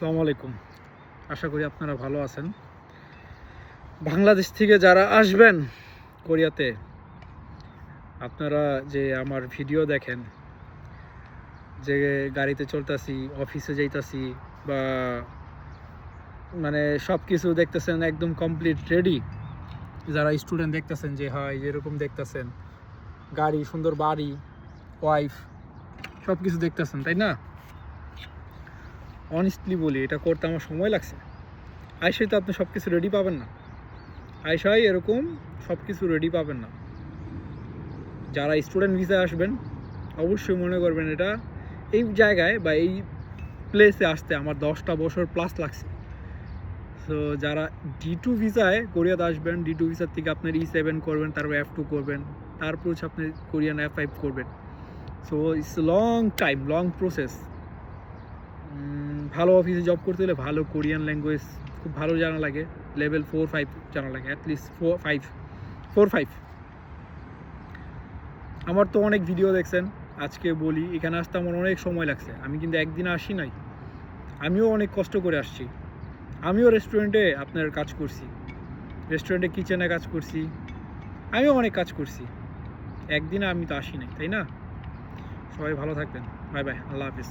আসসালামু আলাইকুম। আশা করি আপনারা ভালো আছেন। বাংলাদেশ থেকে যারা আসবেন কোরিয়াতে, আপনারা যে আমার ভিডিও দেখেন, যে গাড়িতে চলতেছি, অফিসে যাইতাছি বা সব কিছু দেখতেছেন একদম কমপ্লিট রেডি। যারা স্টুডেন্ট দেখতেছেন যে হয় যেরকম দেখতেছেন, গাড়ি, সুন্দর বাড়ি, ওয়াইফ, সব কিছু দেখতেছেন, তাই না? অনেস্টলি বলি, এটা করতে আমার সময় লাগছে। আইসাই তো আপনি সব কিছু রেডি পাবেন না। আইসাই এরকম সব কিছু রেডি পাবেন না। যারা স্টুডেন্ট ভিসায় আসবেন অবশ্যই মনে করবেন এটা এই জায়গায় বা এই প্লেসে আসতে আমার 10টা বছর প্লাস লাগছে। সো যারা D2 ভিসায় কোরিয়াতে আসবেন, D2 ভিসার থেকে আপনার E7 করবেন, তারপর F2 করবেন, তারপর হচ্ছে আপনি কোরিয়ান F5 করবেন। So it's long time, long process. ভালো অফিসে জব করতে হলে ভালো কোরিয়ান ল্যাঙ্গুয়েজ খুব ভালো জানা লাগে, লেভেল 4-5 জানা লাগে, অ্যাটলিস্ট 4-5। আমার তো অনেক ভিডিও দেখছেন। আজকে বলি, এখানে আসতে আমার অনেক সময় লাগছে। আমি কিন্তু একদিন আসি নাই, আমিও অনেক কষ্ট করে আসছি। আমিও রেস্টুরেন্টে আপনার কাজ করছি, রেস্টুরেন্টে কিচেনে কাজ করছি, আমিও অনেক কাজ করছি। একদিনে আমি তো আসি নাই, তাই না? সবাই ভালো থাকবেন। বাই বাই, আল্লাহ হাফিজ।